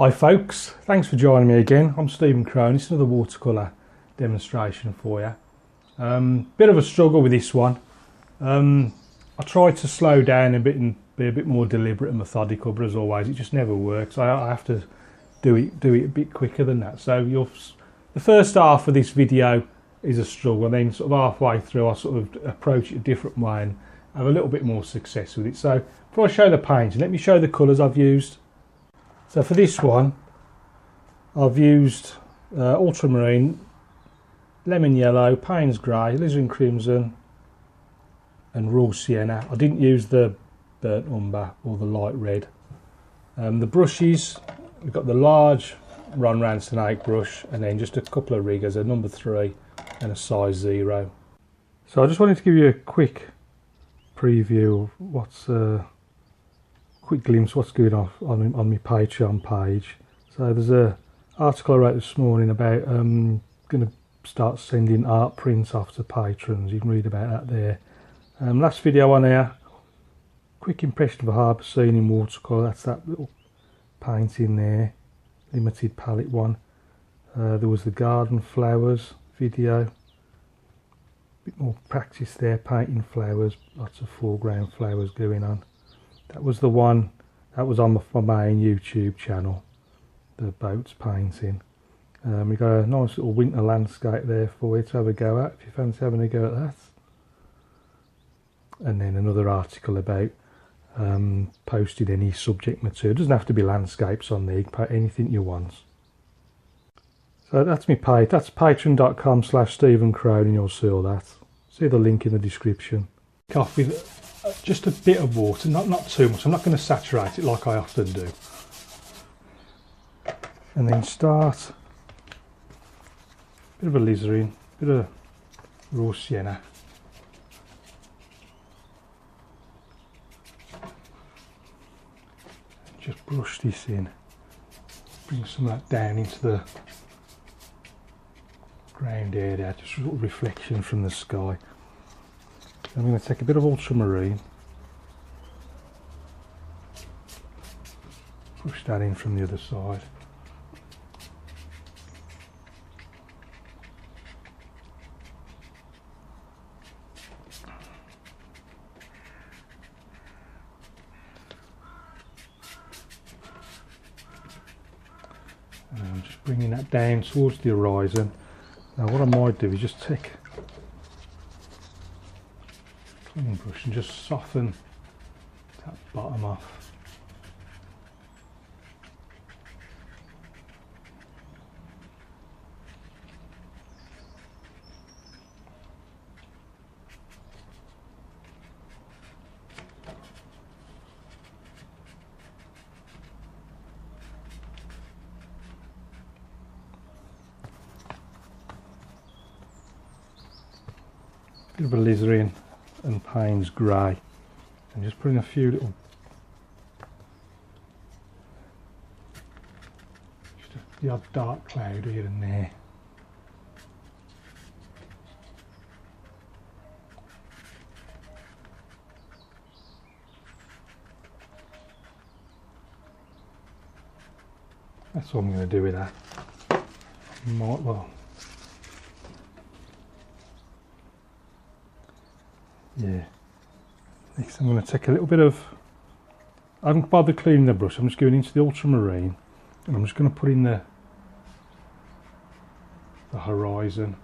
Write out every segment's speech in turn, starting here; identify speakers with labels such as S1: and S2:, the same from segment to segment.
S1: Hi folks, thanks for joining me again. I'm Stephen Crone. It's another watercolour demonstration for you. Bit of a struggle with this one. I tried to slow down a bit and be a bit more deliberate and methodical, but as always it just never works. I have to do it a bit quicker than that. So the first half of this video is a struggle, and then sort of halfway through I sort of approach it a different way and have a little bit more success with it. So before I show the painting, let me show the colours I've used. So for this one, I've used ultramarine, lemon yellow, Payne's grey, alizarin crimson, and raw sienna. I didn't use the burnt umber or the light red. The brushes, we've got the large Ron Ranson brush, and then just a couple of riggers, a number 3 and a size 0. So I just wanted to give you a quick preview of what's quick glimpse what's going on my Patreon page. So there's a article I wrote this morning about going to start sending art prints off to patrons. You can read about that there. Last video on here, quick impression of a harbour scene in watercolour. That's that little painting there, limited palette one. There was the garden flowers video, bit more practice there, painting flowers, lots of foreground flowers going on. That was the one that was on my main YouTube channel, the boats painting. We got a nice little winter landscape there for you to have a go at if you fancy having a go at that. And then another article about posting any subject material. It doesn't have to be landscapes on there, you can put anything you want. So that's my page, that's patreon.com/Stephen Crone, and you'll see all that. See the link in the description. Off with just a bit of water, not too much. I'm not going to saturate it like I often do. And then start bit of alizarin, bit of raw sienna. Just brush this in. Bring some of that down into the ground area, just a little reflection from the sky. I'm going to take a bit of ultramarine, push that in from the other side. And I'm just bringing that down towards the horizon. Now what I might do is just take clean brush and just soften that bottom off. Bit of alizarin and Payne's grey, and just putting a few little, just the odd dark cloud here and there. That's what I'm going to do with that. Might well. Yeah. Next I'm going to take a little bit of, I haven't bothered cleaning the brush, I'm just going into the ultramarine and I'm just going to put in the horizon.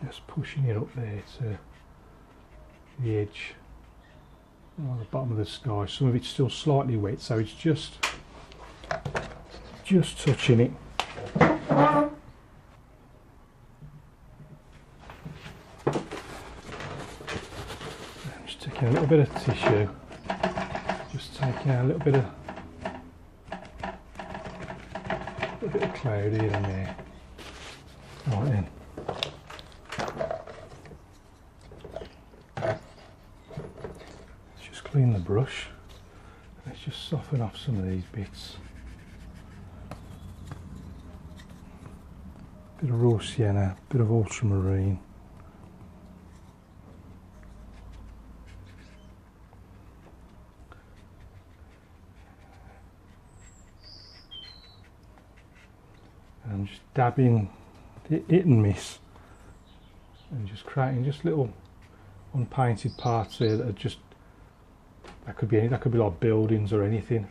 S1: Just pushing it up there to the edge, on the bottom of the sky. Some of it's still slightly wet, so it's just touching it. Taking a little bit of tissue, just taking out a little bit of cloud here and there. Right then. Let's just clean the brush. Let's just soften off some of these bits. Bit of raw sienna, bit of ultramarine. and just dabbing, hit and miss, and just creating just little unpainted parts here that are just, that could be like buildings or anything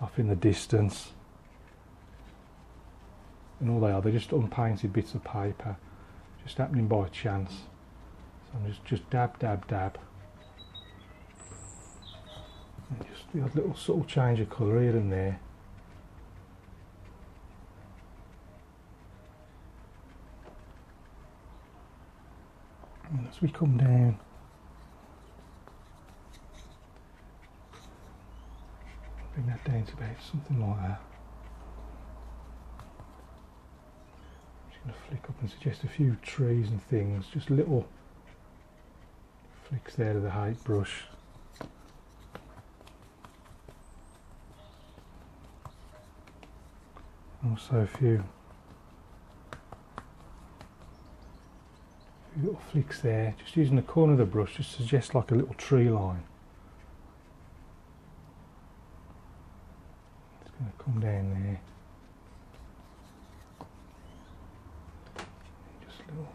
S1: off in the distance, and all they are, they're just unpainted bits of paper just happening by chance. So I'm just dab, dab, dab, and just the odd little subtle change of colour here and there. And as we come down, bring that down to about something like that. I'm just going to flick up and suggest a few trees and things, just little flicks there of the height brush. Also a few little flicks there, just using the corner of the brush just to suggest like a little tree line. It's going to come down there. Just little.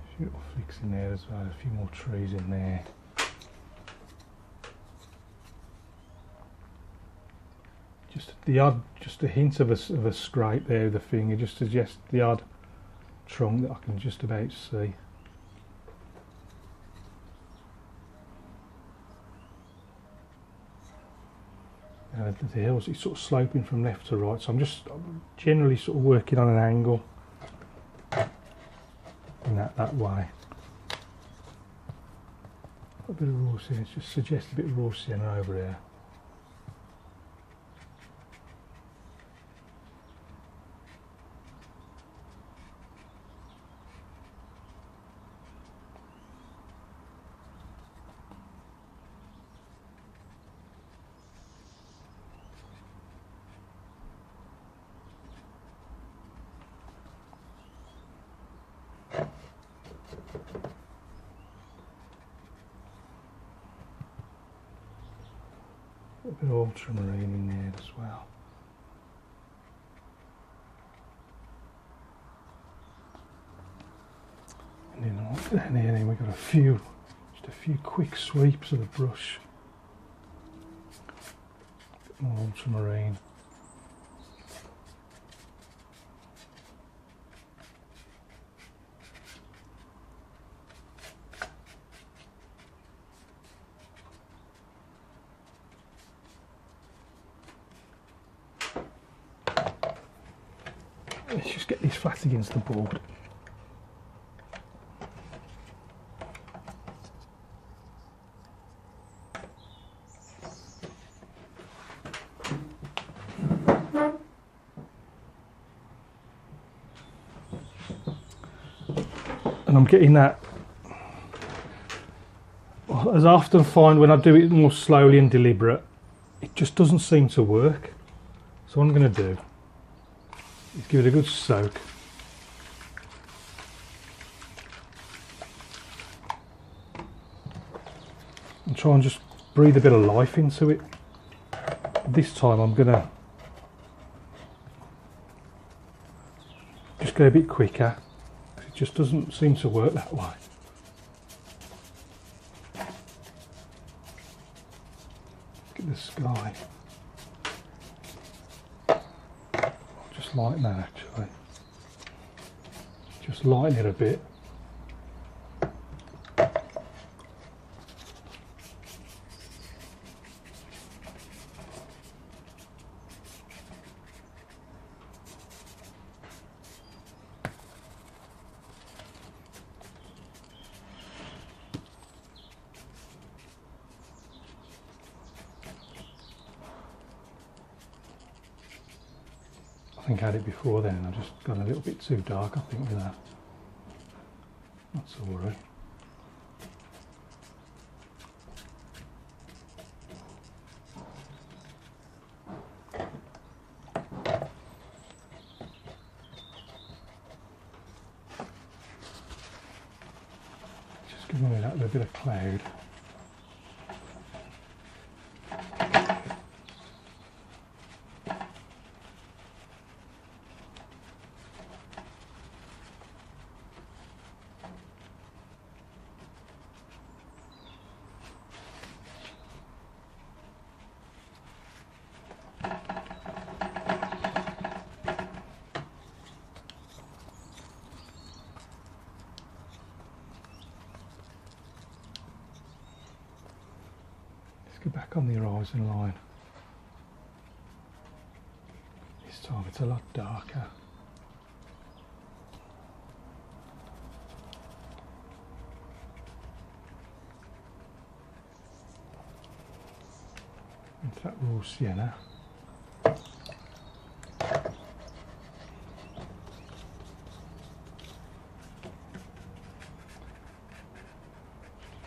S1: A few little flicks in there as well, a few more trees in there. Just the odd, just a hint of a scrape there with the finger, just suggests the odd trunk that I can just about see. The hills, it's sort of sloping from left to right, so I'm generally sort of working on an angle in that way. A bit of raw sienna, just suggests a bit of raw sienna over here. A bit of ultramarine in there as well. And then down here, then we've got just a few quick sweeps of the brush. A bit more ultramarine. Let's just get these flat against the board. And I'm getting that, as I often find when I do it more slowly and deliberate, it just doesn't seem to work. So what I'm going to do is give it a good soak. And try and just breathe a bit of life into it. This time I'm going to just go a bit quicker, because it just doesn't seem to work that way. Look at the sky. Just like that actually. Just lighten it a bit. I think I had it before then, I just got a little bit too dark, I think, with that. Not to worry. Just giving me that little bit of cloud. Go back on the horizon line. This time it's a lot darker. Into that raw sienna.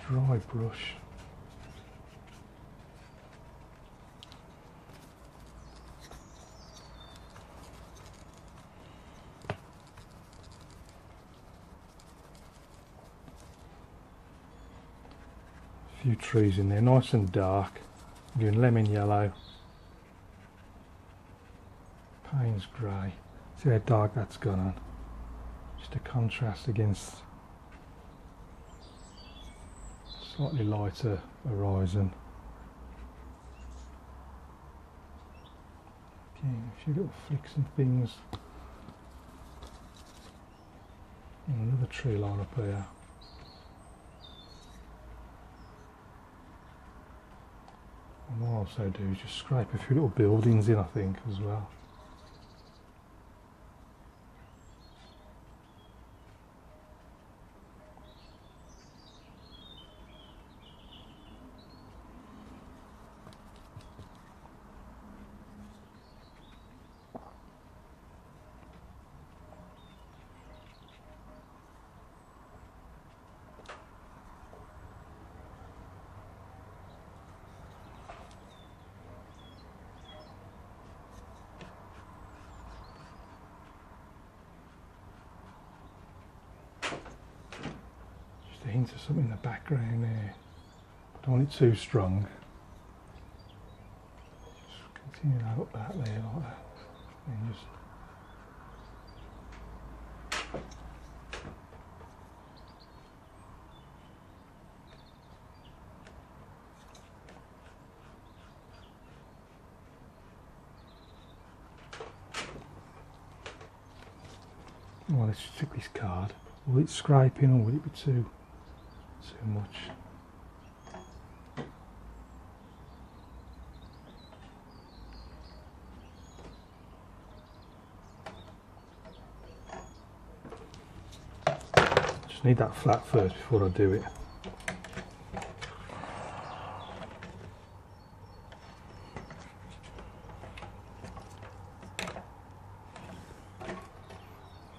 S1: Dry brush. Few trees in there, nice and dark. I'm doing lemon yellow, Payne's grey. See how dark that's gone on. Just a contrast against slightly lighter horizon. Okay, a few little flicks and things. And another tree line up here. What I'll also do is just scrape a few little buildings in, I think, as well. A hint of something in the background there. I don't want it too strong. Just continue that up that there like that. And just well, let's just check this card. Will it scrape in or will it be too much? Just need that flat first before I do it.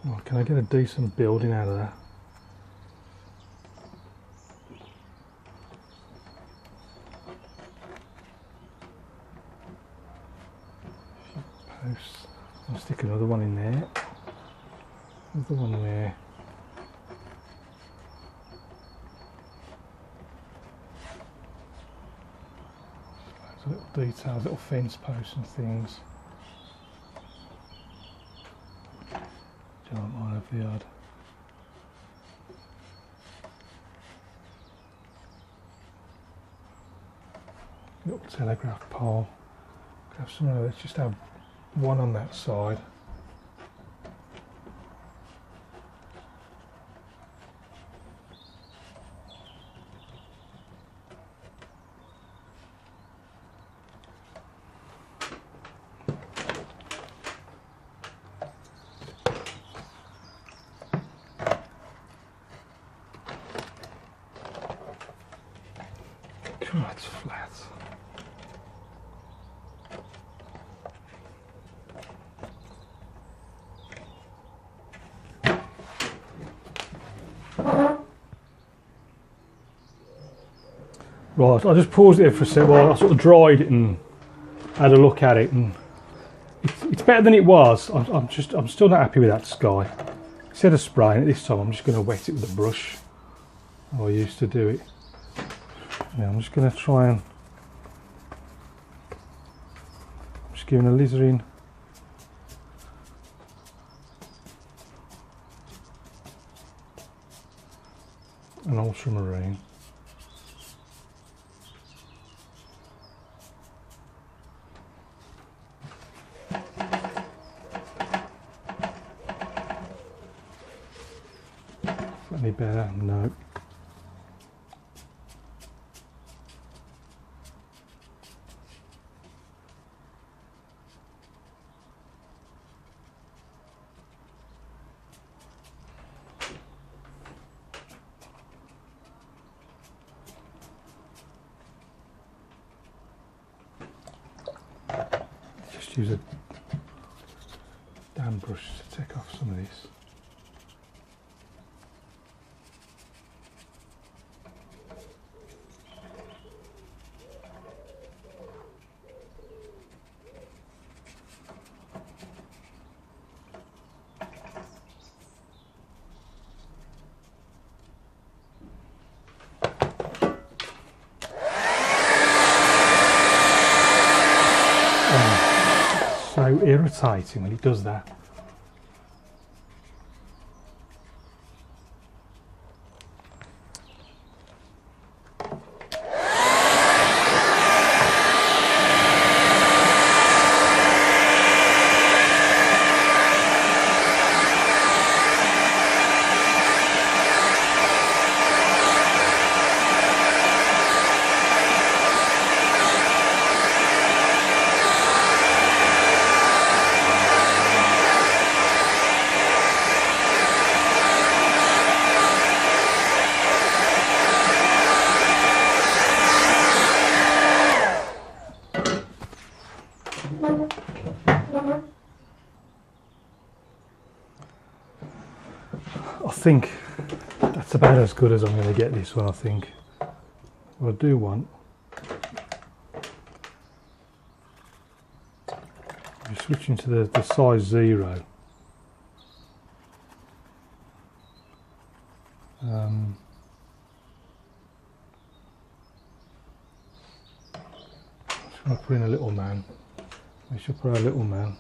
S1: Well, can I get a decent building out of that? Posts. I'll stick another one in there. Another one there. Loads of little details, little fence posts and things. Giant line of the yard. Little telegraph pole. Have some. Let's just have one on that side. God, it's flat. Right, I just paused it for a sec while I sort of dried it and had a look at it, and it's better than it was. I'm still not happy with that sky. Instead of spraying it this time, I'm just going to wet it with a brush. How I used to do it. Now I'm just going to try and just giving alizarin and ultramarine. Any better? No. Just use a damp brush to take off some of this. So irritating when it does that. I think that's about as good as I'm going to get this one, I think. What I do want, I'm switching to the size 0. I'm just going to put in a little man. We should put a little man.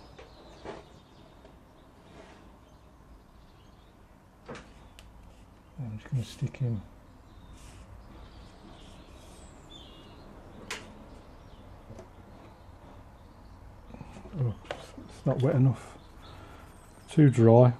S1: I'm just going to stick in. Oh, it's not wet enough. Too dry.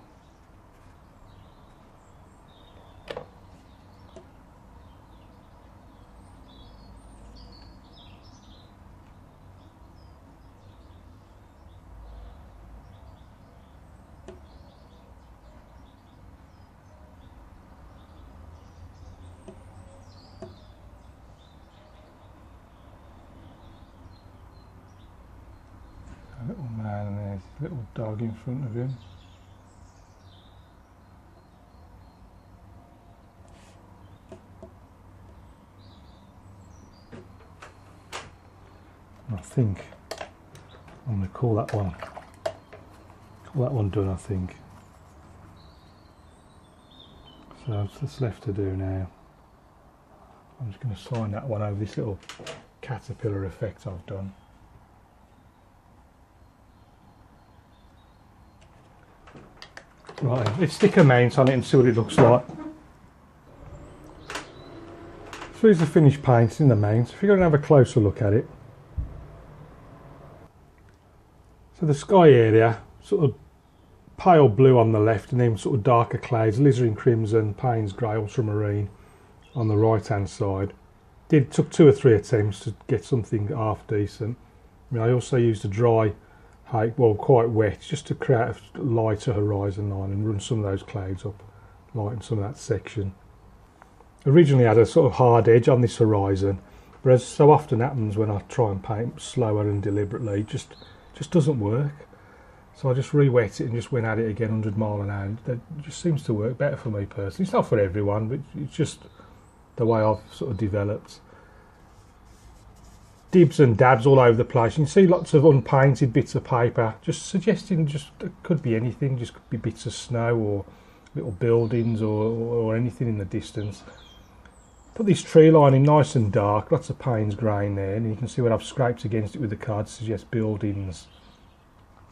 S1: A little man and there's a little dog in front of him. I think I'm going to call that one done, I think. So what's this left to do now? I'm just going to sign that one over this little caterpillar effect I've done. Right, let's stick a mount on it and see what it looks like. So here's the finished paint in the mount. If you're going to have a closer look at it. So the sky area, sort of pale blue on the left, and then sort of darker clouds, alizarin crimson, Payne's grey, ultramarine on the right hand side. Took 2 or 3 attempts to get something half decent. I also used a dry, well, quite wet, just to create a lighter horizon line and run some of those clouds up, lighten some of that section. Originally had a sort of hard edge on this horizon, but as so often happens when I try and paint slower and deliberately, it just doesn't work. So I just re-wet it and just went at it again 100 mile an hour. That just seems to work better for me personally. It's not for everyone, but it's just the way I've sort of developed. Dibs and dabs all over the place. You can see lots of unpainted bits of paper, just suggesting it could be anything, just could be bits of snow or little buildings or anything in the distance. Put this tree line in nice and dark, lots of Payne's grey in there, and you can see what I've scraped against it with the card to suggest buildings.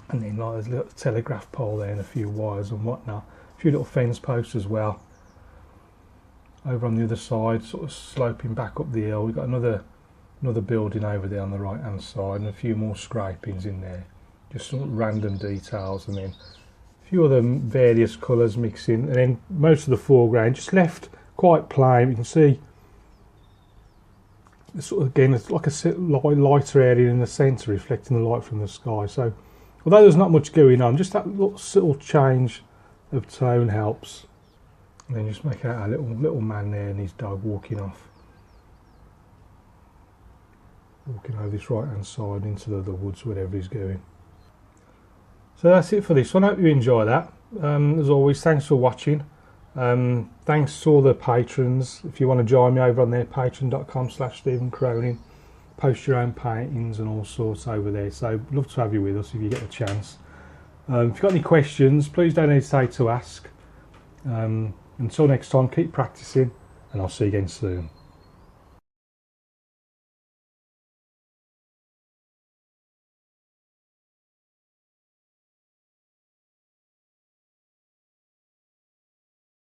S1: And then like there's a little telegraph pole there and a few wires and whatnot. A few little fence posts as well. Over on the other side, sort of sloping back up the hill, we've got another building over there on the right hand side and a few more scrapings in there. Just some random details, and then a few other various colours mixing, and then most of the foreground just left quite plain. You can see sort of, again, it's like a lighter area in the centre reflecting the light from the sky. So although there's not much going on, just that little change of tone helps. And then just make out a little man there and his dog walking off. Walking over this right hand side into the woods, wherever he's going. So that's it for this one. I hope you enjoy that. As always, thanks for watching. Thanks to all the patrons. If you want to join me over on there, patreon.com/StephenCronin. Post your own paintings and all sorts over there. So love to have you with us if you get a chance. If you've got any questions, please don't hesitate to ask. Until next time, keep practicing, and I'll see you again soon.